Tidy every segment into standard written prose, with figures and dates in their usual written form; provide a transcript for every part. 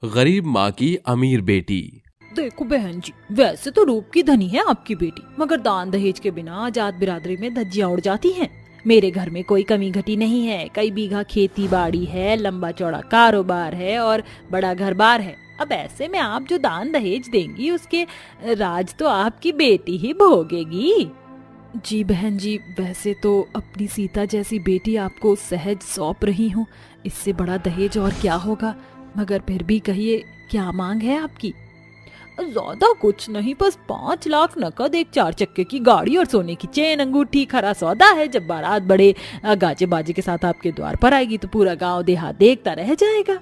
गरीब माँ की अमीर बेटी। देखो बहन जी, वैसे तो रूप की धनी है आपकी बेटी, मगर दान दहेज के बिना जात बिरादरी में धज्जियां उड़ जाती हैं। मेरे घर में कोई कमी घटी नहीं है। कई बीघा खेती बाड़ी है, लंबा चौड़ा कारोबार है और बड़ा घर बार है। अब ऐसे में आप जो दान दहेज देंगी उसके राज तो आपकी बेटी ही भोगेगी। जी बहन जी, वैसे तो अपनी सीता जैसी बेटी आपको सहज सौंप रही हूँ, इससे बड़ा दहेज और क्या होगा। मगर फिर भी कहिए, क्या मांग है आपकी? ज्यादा कुछ नहीं, बस 5 लाख नकद, एक 4 चक्के की गाड़ी और सोने की चेन अंगूठी खरा सौदा है। जब बारात बड़े गाजे बाजे के साथ आपके द्वार पर आएगी तो पूरा गांव देहात देखता रह जाएगा।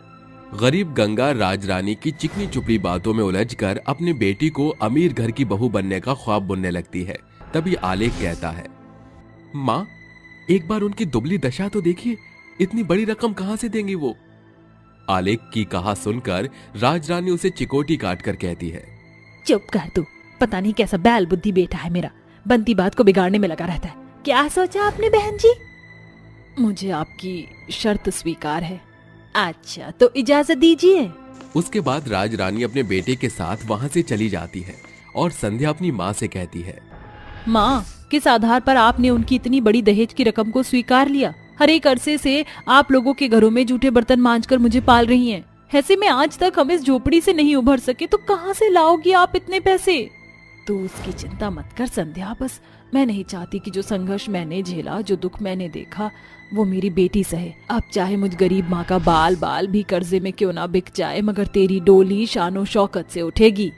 गरीब गंगा राजरानी की चिकनी चुपड़ी बातों में उलझकर अपनी बेटी को अमीर घर की बहू बनने का ख्वाब बुनने लगती है। तभी आलेख कहता है, माँ एक बार उनकी दुबली दशा तो देखिए, इतनी बड़ी रकम कहां से देंगी वो। आलेख की कहा सुनकर राजरानी उसे चिकोटी काट कर कहती है, चुप कर तू, पता नहीं कैसा बैल बुद्धि बेटा है मेरा, बनती बात को बिगाड़ने में लगा रहता है। क्या सोचा आपने बहन जी? मुझे आपकी शर्त स्वीकार है। अच्छा तो इजाजत दीजिए। उसके बाद राजरानी अपने बेटे के साथ वहां से चली जाती है और संध्या अपनी माँ से कहती है, माँ किस आधार पर आपने उनकी इतनी बड़ी दहेज की रकम को स्वीकार लिया? हर एक अरसे से आप लोगों के घरों में जूठे बर्तन मांजकर मुझे पाल रही हैं। ऐसे में आज तक हम इस झोपड़ी से नहीं उभर सके तो कहाँ से लाओगी आप इतने पैसे? तो उसकी चिंता मत कर संध्या, बस मैं नहीं चाहती कि जो संघर्ष मैंने झेला, जो दुख मैंने देखा, वो मेरी बेटी सहे। अब चाहे मुझ गरीब माँ का बाल बाल भी कर्जे में क्यों ना बिक जाए, मगर तेरी डोली शानो शौकत से उठेगी।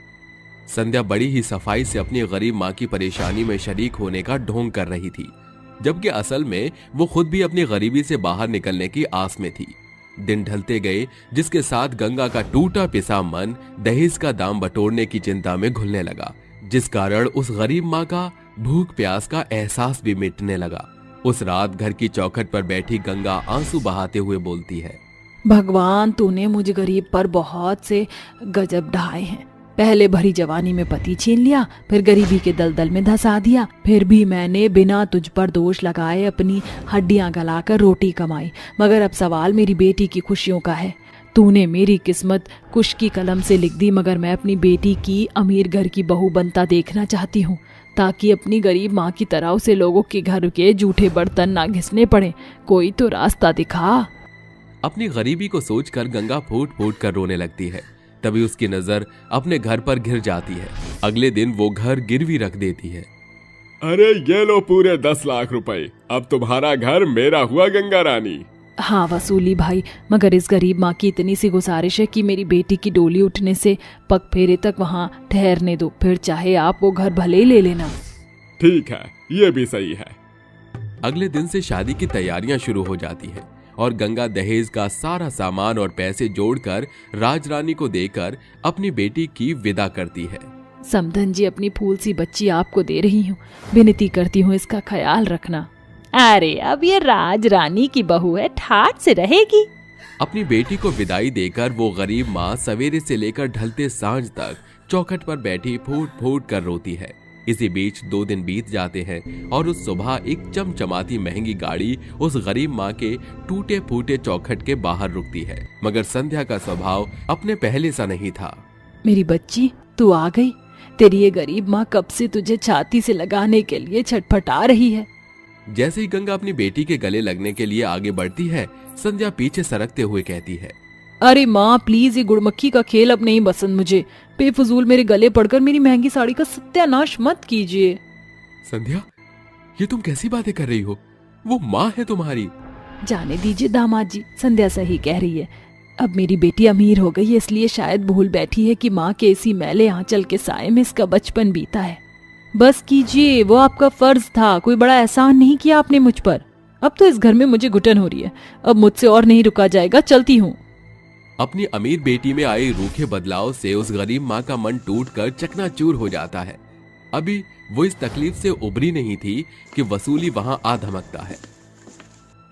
संध्या बड़ी ही सफाई से अपनी गरीब माँ की परेशानी में शरीक होने का ढोंग कर रही थी, जबकि असल में वो खुद भी अपनी गरीबी से बाहर निकलने की आस में थी। दिन ढलते गए, जिसके साथ गंगा का टूटा पिसा मन दहेज का दाम बटोरने की चिंता में घुलने लगा, जिस कारण उस गरीब माँ का भूख प्यास का एहसास भी मिटने लगा। उस रात घर की चौखट पर बैठी गंगा आंसू बहाते हुए बोलती है, भगवान तूने मुझ गरीब पर बहुत से गजब ढाए हैं। पहले भरी जवानी में पति छीन लिया, फिर गरीबी के दलदल में धंसा दिया, फिर भी मैंने बिना तुझ पर दोष लगाए अपनी हड्डियां गलाकर रोटी कमाई। मगर अब सवाल मेरी बेटी की खुशियों का है। तूने मेरी किस्मत कुश की कलम से लिख दी, मगर मैं अपनी बेटी की अमीर घर की बहू बनता देखना चाहती हूँ, ताकि अपनी गरीब माँ की तरह उसे लोगों के घर के जूठे बर्तन ना घिसने पड़े। कोई तो रास्ता दिखा। अपनी गरीबी को सोचकर गंगा फूट फूट कर रोने लगती है। तभी उसकी नजर अपने घर पर घिर जाती है। अगले दिन वो घर गिरवी रख देती है। अरे ये लो पूरे 10 लाख रुपए, अब तुम्हारा घर मेरा हुआ गंगा रानी। हाँ वसूली भाई, मगर इस गरीब माँ की इतनी सी गुजारिश है कि मेरी बेटी की डोली उठने से पग फेरे तक वहाँ ठहरने दो, फिर चाहे आप वो घर भले ही ले लेना। ठीक है, ये भी सही है। अगले दिन से शादी की तैयारियां शुरू हो जाती है और गंगा दहेज का सारा सामान और पैसे जोड़कर राजरानी को देकर अपनी बेटी की विदा करती है। समधन जी, अपनी फूल सी बच्ची आपको दे रही हूँ, विनती करती हूँ इसका ख्याल रखना। अरे अब ये राजरानी की बहू है, ठाठ से रहेगी। अपनी बेटी को विदाई देकर वो गरीब माँ सवेरे से लेकर ढलते सांझ तक चौखट पर बैठी फूट फूट कर रोती है। इसी बीच 2 दिन बीत जाते हैं और उस सुबह एक चमचमाती महंगी गाड़ी उस गरीब माँ के टूटे फूटे चौखट के बाहर रुकती है, मगर संध्या का स्वभाव अपने पहले सा नहीं था। मेरी बच्ची, तू आ गई। तेरी ये गरीब माँ कब से तुझे छाती से लगाने के लिए छटपटा रही है। जैसे ही गंगा अपनी बेटी के गले लगने के लिए आगे बढ़ती है, संध्या पीछे सरकते हुए कहती है, अरे माँ प्लीज, ये गुड़मक्खी का खेल अब नहीं पसंद मुझे। बेफजूल मेरे गले पड़कर मेरी महंगी साड़ी का सत्यानाश मत कीजिए। संध्या, ये तुम कैसी बातें कर रही हो? वो माँ है तुम्हारी। जाने दीजिए दामाद जी, संध्या सही कह रही है। अब मेरी बेटी अमीर हो गई है, इसलिए शायद भूल बैठी है कि माँ के इसी मैले आंचल के साए में इसका बचपन बीता है। बस कीजिए, वो आपका फर्ज था, कोई बड़ा एहसान नहीं किया आपने मुझ पर। अब तो इस घर में मुझे घुटन हो रही है, अब मुझसे और नहीं रुका जाएगा, चलती हूँ। अपनी अमीर बेटी में आए रूखे बदलाव से उस गरीब माँ का मन टूटकर चकनाचूर हो जाता है। अभी वो इस तकलीफ से उभरी नहीं थी कि वसूली वहां आ धमकता है।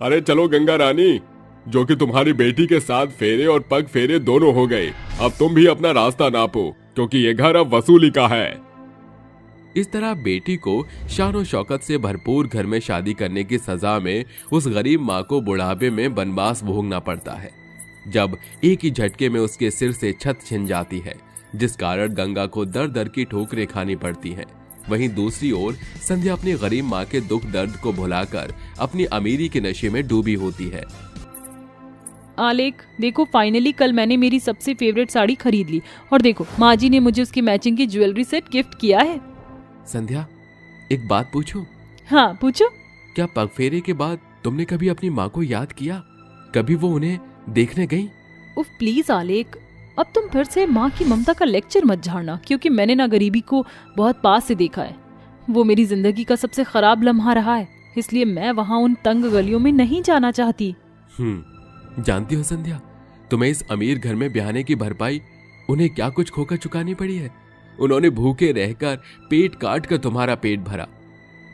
अरे चलो गंगा रानी, जो कि तुम्हारी बेटी के साथ फेरे और पग फेरे दोनों हो गए, अब तुम भी अपना रास्ता नापो, क्योंकि ये घर अब वसूली का है। इस तरह बेटी को शान शौकत से भरपूर घर में शादी करने की सजा में उस गरीब माँ को बुढ़ापे में बनवास भोगना पड़ता है। जब एक ही झटके में उसके सिर से छत छिन जाती है, जिस कारण गंगा को दर दर की ठोकरें खानी पड़ती हैं। वहीं दूसरी ओर संध्या अपनी गरीब माँ के दुख दर्द को भुलाकर अपनी अमीरी के नशे में डूबी होती है। आलेख, देखो फाइनली कल मैंने मेरी सबसे फेवरेट साड़ी खरीद ली और देखो माँ जी ने मुझे उसकी मैचिंग की ज्वेलरी सेट गिफ्ट किया है। संध्या, एक बात पूछूं? हाँ पूछो। क्या पगफेरे के बाद तुमने कभी अपनी माँ को याद किया? कभी वो उन्हें देखने गई? उफ प्लीज आलेख, अब तुम फिर से माँ की ममता का लेक्चर मत झाड़ना, क्योंकि मैंने ना गरीबी को बहुत पास से देखा है। वो मेरी जिंदगी का सबसे खराब लम्हा रहा है, इसलिए मैं वहाँ उन तंग गलियों में नहीं जाना चाहती। जानती हो संध्या, तुम्हें इस अमीर घर में ब्याहने की भरपाई उन्हें क्या कुछ खोकर चुकानी पड़ी है। उन्होंने भूखे रहकर पेट काट कर तुम्हारा पेट भरा,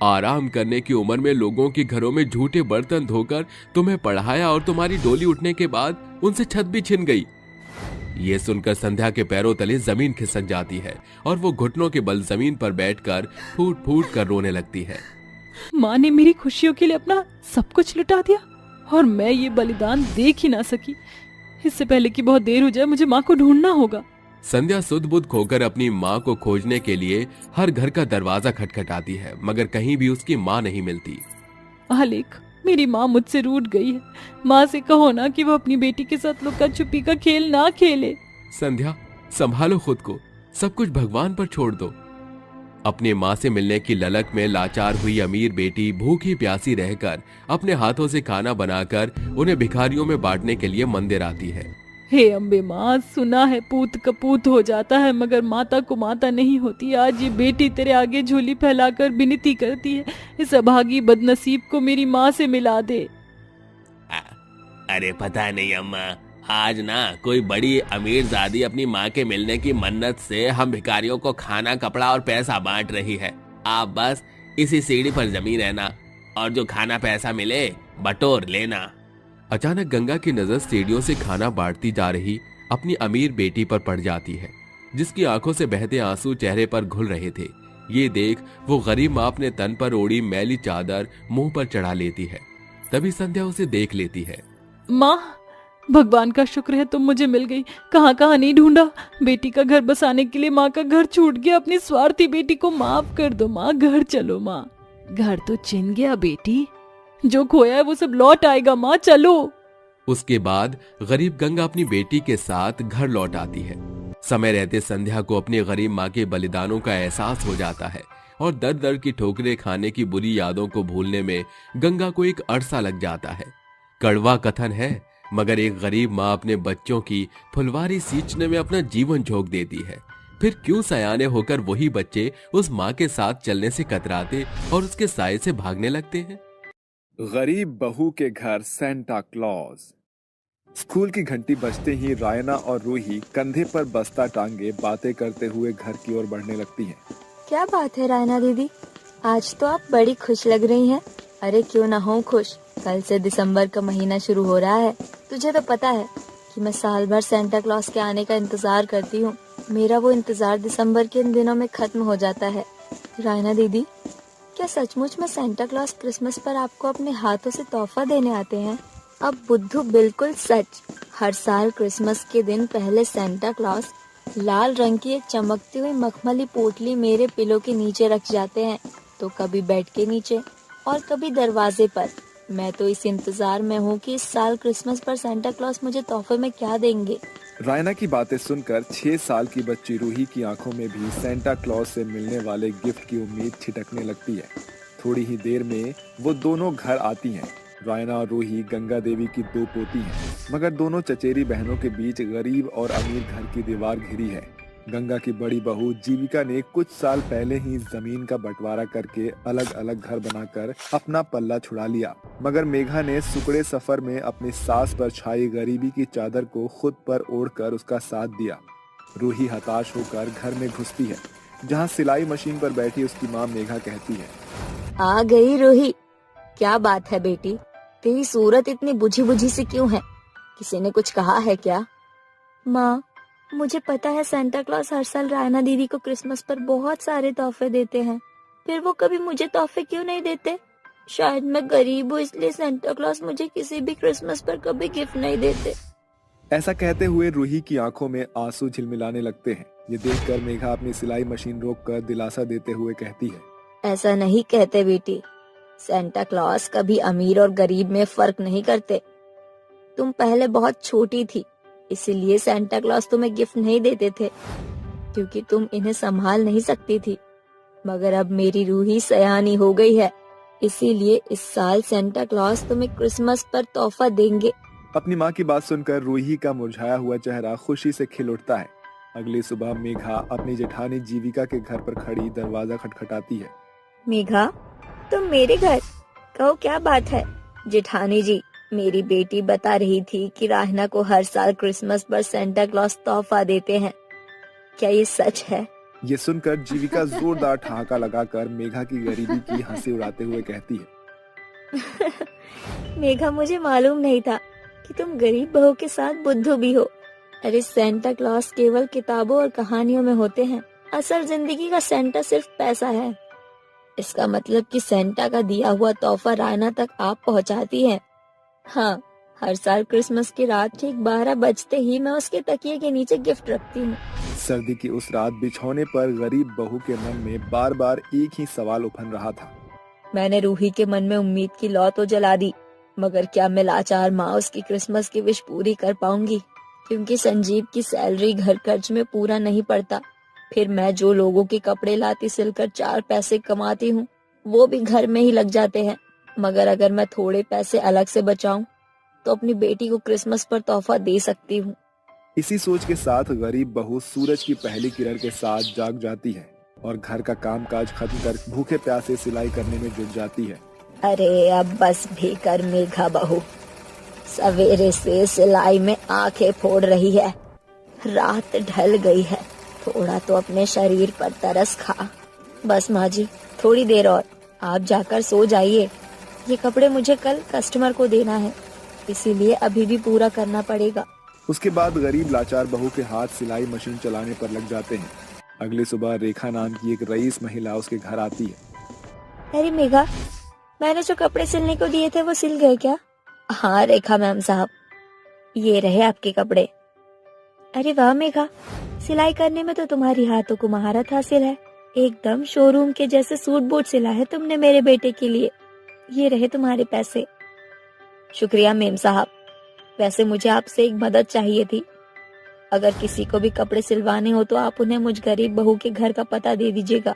आराम करने की उम्र में लोगों के घरों में झूठे बर्तन धोकर तुम्हें पढ़ाया और तुम्हारी डोली उठने के बाद उनसे छत भी छिन गई। ये सुनकर संध्या के पैरों तले जमीन खिसक जाती है और वो घुटनों के बल जमीन पर बैठकर फूट फूट कर रोने लगती है। माँ ने मेरी खुशियों के लिए अपना सब कुछ लुटा दिया और मैं ये बलिदान देख ही ना सकी। इससे पहले कि बहुत देर हो जाए मुझे माँ को ढूंढना होगा। संध्या सुध बुध खोकर अपनी माँ को खोजने के लिए हर घर का दरवाजा खटखटाती है, मगर कहीं भी उसकी माँ नहीं मिलती। आलेख, मेरी माँ मुझसे रूठ गई है। माँ से कहो ना कि वो अपनी बेटी के साथ लुका छुपी का खेल ना खेले। संध्या, संभालो खुद को, सब कुछ भगवान पर छोड़ दो। अपनी माँ से मिलने की ललक में लाचार हुई अमीर बेटी भूखी प्यासी रहकर अपने हाथों से खाना बनाकर उन्हें भिखारियों में बांटने के लिए मंदिर आती है। हे अम्बे माँ, सुना है पूत कपूत हो जाता है मगर माता को माता नहीं होती। आज ये बेटी तेरे आगे झोली फैलाकर विनती करती है, इस अभागी बदनसीब को मेरी माँ से मिला दे। अरे पता नहीं अम्मा, आज ना कोई बड़ी अमीर जादी अपनी माँ के मिलने की मन्नत से हम भिखारियों को खाना कपड़ा और पैसा बांट रही है। आप बस इसी सीढ़ी पर जमी रहना और जो खाना पैसा मिले बटोर लेना। अचानक गंगा की नजर सीढ़ियों से खाना बांटती जा रही अपनी अमीर बेटी पर पड़ जाती है, जिसकी आंखों से बहते आंसू चेहरे पर घुल रहे थे। ये देख वो गरीब माँ अपने तन पर ओढ़ी मैली चादर मुंह पर चढ़ा लेती है। तभी संध्या उसे देख लेती है। माँ, भगवान का शुक्र है तुम मुझे मिल गई। कहाँ कहाँ नहीं ढूंढा। बेटी का घर बसाने के लिए माँ का घर छूट गया। अपनी स्वार्थी बेटी को माफ कर दो माँ। घर चलो माँ। घर तो छिन गया बेटी, जो खोया है वो सब लौट आएगा माँ, चलो। उसके बाद गरीब गंगा अपनी बेटी के साथ घर लौट आती है। समय रहते संध्या को अपनी गरीब माँ के बलिदानों का एहसास हो जाता है और दर दर की ठोकरें खाने की बुरी यादों को भूलने में गंगा को एक अरसा लग जाता है। कड़वा कथन है, मगर एक गरीब माँ अपने बच्चों की फुलवारी सींचने में अपना जीवन झोंक देती है। फिर क्यों सयाने होकर वही बच्चे उस माँ के साथ चलने से कतराते और उसके साए से भागने लगते हैं। गरीब बहू के घर सेंटा क्लॉज। स्कूल की घंटी बजते ही रायना और रूही कंधे पर बस्ता टांगे बातें करते हुए घर की ओर बढ़ने लगती हैं। क्या बात है रायना दीदी, आज तो आप बड़ी खुश लग रही हैं। अरे क्यों ना हो खुश, कल से दिसंबर का महीना शुरू हो रहा है। तुझे तो पता है कि मैं साल भर सेंटा क्लॉज के आने का इंतजार करती हूँ। मेरा वो इंतजार दिसंबर के इन दिनों में खत्म हो जाता है। रायना दीदी, क्या सचमुच में सेंटा क्लॉज क्रिसमस पर आपको अपने हाथों से तोहफा देने आते हैं? अब बुद्धू बिल्कुल सच। हर साल क्रिसमस के दिन पहले सेंटा क्लॉज लाल रंग की एक चमकती हुई मखमली पोटली मेरे पिलो के नीचे रख जाते हैं, तो कभी बेड के नीचे और कभी दरवाजे पर। मैं तो इस इंतजार में हूँ कि इस साल क्रिसमस पर सेंटा क्लॉज मुझे तोहफे में क्या देंगे। रायना की बातें सुनकर 6 साल की बच्ची रूही की आंखों में भी सेंटा क्लॉज से मिलने वाले गिफ्ट की उम्मीद छिटकने लगती है। थोड़ी ही देर में वो दोनों घर आती हैं। रायना और रूही गंगा देवी की 2 पोती हैं, मगर दोनों चचेरी बहनों के बीच गरीब और अमीर घर की दीवार घिरी है। गंगा की बड़ी बहू जीविका ने कुछ साल पहले ही जमीन का बंटवारा करके अलग अलग घर बनाकर अपना पल्ला छुड़ा लिया, मगर मेघा ने सुकड़े सफर में अपनी सास पर छाई गरीबी की चादर को खुद पर ओढ़कर उसका साथ दिया। रूही हताश होकर घर में घुसती है, जहाँ सिलाई मशीन पर बैठी उसकी माँ मेघा कहती है, आ गई रूही। क्या बात है बेटी, तेरी सूरत इतनी बुझी बुझी सी क्यों है? किसी ने कुछ कहा है क्या? माँ, मुझे पता है सेंटा क्लॉज हर साल रायना दीदी को क्रिसमस पर बहुत सारे तोहफे देते हैं, फिर वो कभी मुझे तोहफे क्यों नहीं देते? शायद मैं गरीब हूँ, इसलिए सेंटा क्लॉज मुझे किसी भी क्रिसमस पर कभी गिफ्ट नहीं देते। ऐसा कहते हुए रूही की आंखों में आंसू झिलमिलाने लगते हैं। ये देखकर मेघा अपनी सिलाई मशीन रोककर दिलासा देते हुए कहती है, ऐसा नहीं कहते बेटी, सेंटा क्लॉस कभी अमीर और गरीब में फर्क नहीं करते। तुम पहले बहुत छोटी थी, इसीलिए सेंटा क्लॉस तुम्हें गिफ्ट नहीं देते थे, क्योंकि तुम इन्हें संभाल नहीं सकती थी। मगर अब मेरी रूही सयानी हो गई है, इसीलिए इस साल सेंटा क्लॉस तुम्हें क्रिसमस पर तोहफा देंगे। अपनी माँ की बात सुनकर रूही का मुरझाया हुआ चेहरा खुशी से खिल उठता है। अगली सुबह मेघा अपनी जेठानी जीविका के घर पर खड़ी दरवाजा खटखटाती है। मेघा, तुम मेरे घर? कहो क्या बात है? जेठानी जी, मेरी बेटी बता रही थी कि राहना को हर साल क्रिसमस पर सेंटा क्लॉस तोहफा देते हैं। क्या ये सच है? ये सुनकर जीविका जोरदार ठहाका लगाकर मेघा की गरीबी की हंसी उड़ाते हुए कहती है, मेघा, मुझे मालूम नहीं था कि तुम गरीब बहू के साथ बुद्धू भी हो। अरे सेंटा क्लॉस केवल किताबों और कहानियों में होते हैं, असल जिंदगी का सेंटा सिर्फ पैसा है। इसका मतलब कि सेंटा का दिया हुआ तोहफा रायना तक आप पहुंचाती हैं। हाँ, हर साल क्रिसमस की रात ठीक 12 बजते ही मैं उसके तकिए के नीचे गिफ्ट रखती हूँ। सर्दी की उस रात बिछौने पर गरीब बहू के मन में बार बार एक ही सवाल उफन रहा था। मैंने रूही के मन में उम्मीद की लौ तो जला दी, मगर क्या मैं लाचार माँ उसकी क्रिसमस की विश पूरी कर पाऊंगी? क्योंकि संजीव की सैलरी घर खर्च में पूरा नहीं पड़ता। फिर मैं जो लोगों के कपड़े लाती सिलकर 4 पैसे कमाती हूँ, वो भी घर में ही लग जाते हैं। मगर अगर मैं थोड़े पैसे अलग से बचाऊं तो अपनी बेटी को क्रिसमस पर तोहफा दे सकती हूँ। इसी सोच के साथ गरीब बहू सूरज की पहली किरण के साथ जाग जाती है और घर का कामकाज खत्म कर भूखे प्यासे सिलाई करने में जुट जाती है। अरे अब बस भी कर मेघा बहू, सवेरे से सिलाई में आंखें फोड़ रही है। रात ढल गई है, थोड़ा तो अपने शरीर पर तरस खा। बस माँ जी, थोड़ी देर और, आप जाकर सो जाइए। ये कपड़े मुझे कल कस्टमर को देना है, इसीलिए अभी भी पूरा करना पड़ेगा। उसके बाद गरीब लाचार बहू के हाथ सिलाई मशीन चलाने पर लग जाते हैं। अगली सुबह रेखा नाम की एक रईस महिला उसके घर आती है। अरे मेघा, मैंने जो कपड़े सिलने को दिए थे वो सिल गए क्या? हाँ रेखा मैम साहब, ये रहे आपके कपड़े। अरे वाह मेघा, सिलाई करने में तो तुम्हारी हाथों को महारत हासिल है। एकदम शोरूम के जैसे सूट बूट सिला है तुमने मेरे बेटे के लिए। ये रहे तुम्हारे पैसे। शुक्रिया मेम साहब। वैसे मुझे आपसे एक मदद चाहिए थी। अगर किसी को भी कपड़े सिलवाने हो तो आप उन्हें मुझ गरीब बहू के घर का पता दे दीजिएगा।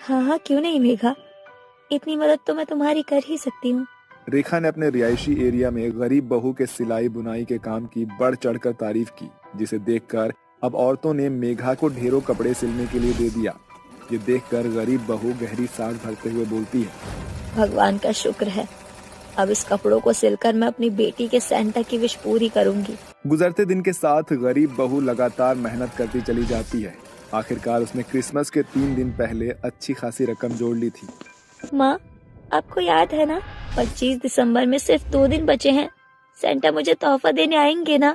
हाँ हाँ, क्यों नहीं मेघा, इतनी मदद तो मैं तुम्हारी कर ही सकती हूँ। रेखा ने अपने रिहायशी एरिया में गरीब बहू के सिलाई बुनाई के काम की बढ़ चढ़कर तारीफ की, जिसे देखकर अब औरतों ने मेघा को ढेरों कपड़े सिलने के लिए दे दिया। ये देखकर गरीब बहू गहरी सांस भरते हुए बोलती है, भगवान का शुक्र है, अब इस कपड़ों को सिलकर मैं अपनी बेटी के सेंटा की विश पूरी करूंगी। गुजरते दिन के साथ गरीब बहू लगातार मेहनत करती चली जाती है। आखिरकार उसने क्रिसमस के 3 दिन पहले अच्छी खासी रकम जोड़ ली थी। माँ, आपको याद है ना, 25 दिसंबर में सिर्फ 2 दिन बचे हैं। सेंटा मुझे तोहफा देने आएंगे ना?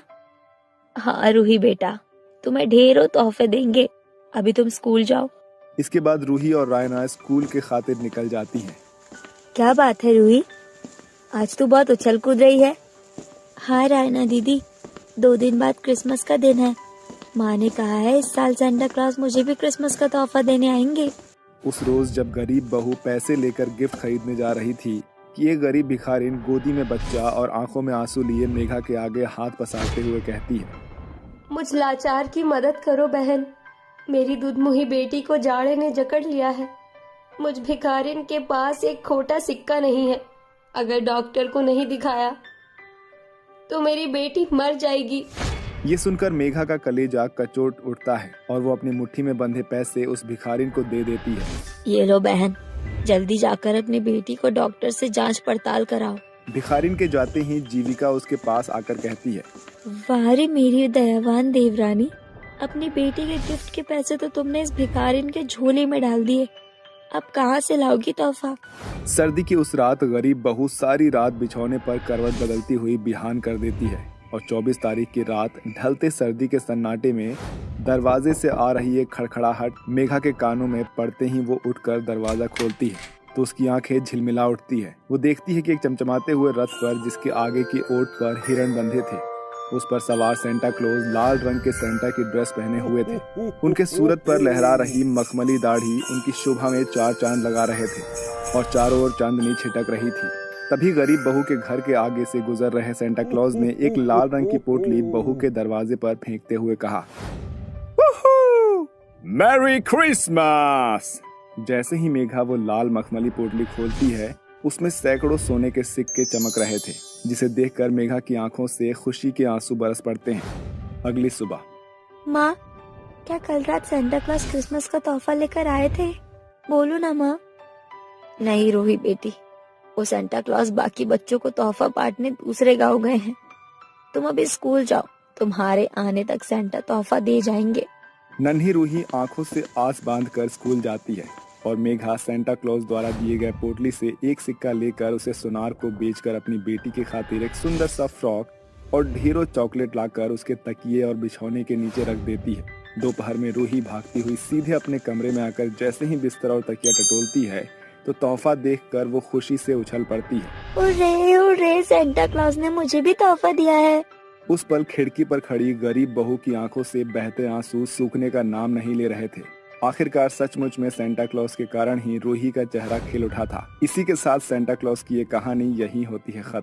हाँ रूही बेटा, तुम्हें ढेरों तोहफे देंगे। अभी तुम स्कूल जाओ। इसके बाद रूही और रायना स्कूल के खातिर निकल जाती हैं। क्या बात है रूही, आज तू बहुत उछल कूद रही है। हाँ रायना दीदी, 2 दिन बाद क्रिसमस का दिन है। माँ ने कहा है इस साल सेंटा क्लॉस मुझे भी क्रिसमस का तोहफा देने आएंगे। उस रोज जब गरीब बहू पैसे लेकर गिफ्ट खरीदने जा रही थी कि ये गरीब भिखारिन गोदी में बच्चा और आंखों में आंसू लिए मेघा के आगे हाथ पसारते हुए कहती है, मुझ लाचार की मदद करो बहन, मेरी दुधमुही बेटी को जाड़े ने जकड़ लिया है। मुझ भिखारिन के पास एक खोटा सिक्का नहीं है। अगर डॉक्टर को नहीं दिखाया तो मेरी बेटी मर जाएगी। ये सुनकर मेघा का कलेजा कचोट उठता है और वो अपनी मुट्ठी में बंधे पैसे उस भिखारिन को दे देती है। ये लो बहन, जल्दी जाकर अपनी बेटी को डॉक्टर से जांच पड़ताल कराओ। भिखारिन के जाते ही जीविका उसके पास आकर कहती है, वाह रे मेरी दयावान देवरानी, अपनी बेटी के गिफ्ट के पैसे तो तुमने इस भिखारिन के झोले में डाल दिए। अब कहाँ से लाओगी तोहफा? सर्दी की उस रात गरीब बहू सारी रात बिछौने पर करवट बदलती हुई बिहान कर देती है और 24 तारीख की रात ढलते सर्दी के सन्नाटे में दरवाजे से आ रही एक खड़खड़ाहट मेघा के कानों में पड़ते ही वो उठकर दरवाजा खोलती है तो उसकी आंखें झिलमिला उठती है। वो देखती है कि एक चमचमाते हुए रथ पर, जिसके आगे की ओट पर हिरण बंधे थे, उस पर सवार सेंटा क्लॉज लाल रंग के सेंटा की ड्रेस पहने हुए थे। उनके सूरत पर लहरा रही मखमली दाढ़ी उनकी शोभा में 4 चांद लगा रहे थे और चारों ओर चांदनी छिटक रही थी। तभी गरीब बहू के घर के आगे से गुजर रहे सेंटा क्लॉज ने एक लाल रंग की पोटली बहू के दरवाजे पर फेंकते हुए कहा, मैरी क्रिसमस। जैसे ही मेघा वो लाल मखमली पोटली खोलती है, उसमें सैकड़ों सोने के सिक्के चमक रहे थे, जिसे देखकर मेघा की आंखों से खुशी के आंसू बरस पड़ते हैं। अगली सुबह, माँ, क्या कल रात सेंटा क्लॉज क्रिसमस का तोहफा लेकर आए थे? बोलो ना माँ। नहीं रूही बेटी, वो सेंटा क्लॉज बाकी बच्चों को तोहफा बांटने दूसरे गांव गए हैं। तुम अभी स्कूल जाओ, तुम्हारे आने तक सेंटा तोहफा दे जाएंगे। नन्ही रूही आंखों से आस बांधकर स्कूल जाती है और मेघा सेंटा क्लॉज द्वारा दिए गए पोटली से एक सिक्का लेकर उसे सुनार को बेचकर अपनी बेटी की खातिर एक सुंदर सा फ्रॉक और ढेरों चॉकलेट लाकर उसके तकिए और बिछौने के नीचे रख देती है। दोपहर में रूही भागती हुई सीधे अपने कमरे में आकर जैसे ही बिस्तर और तकिया टटोलती है तो तोहफा देखकर वो खुशी से उछल पड़ती है। उरे, सेंटा क्लॉज ने मुझे भी तोहफा दिया है। उस पल खिड़की पर खड़ी गरीब बहू की आंखों से बहते आंसू सूखने का नाम नहीं ले रहे थे। आखिरकार सचमुच में सेंटा क्लॉज के कारण ही रूही का चेहरा खिल उठा था। इसी के साथ सेंटा क्लॉज की ये कहानी यहीं होती है खत्म।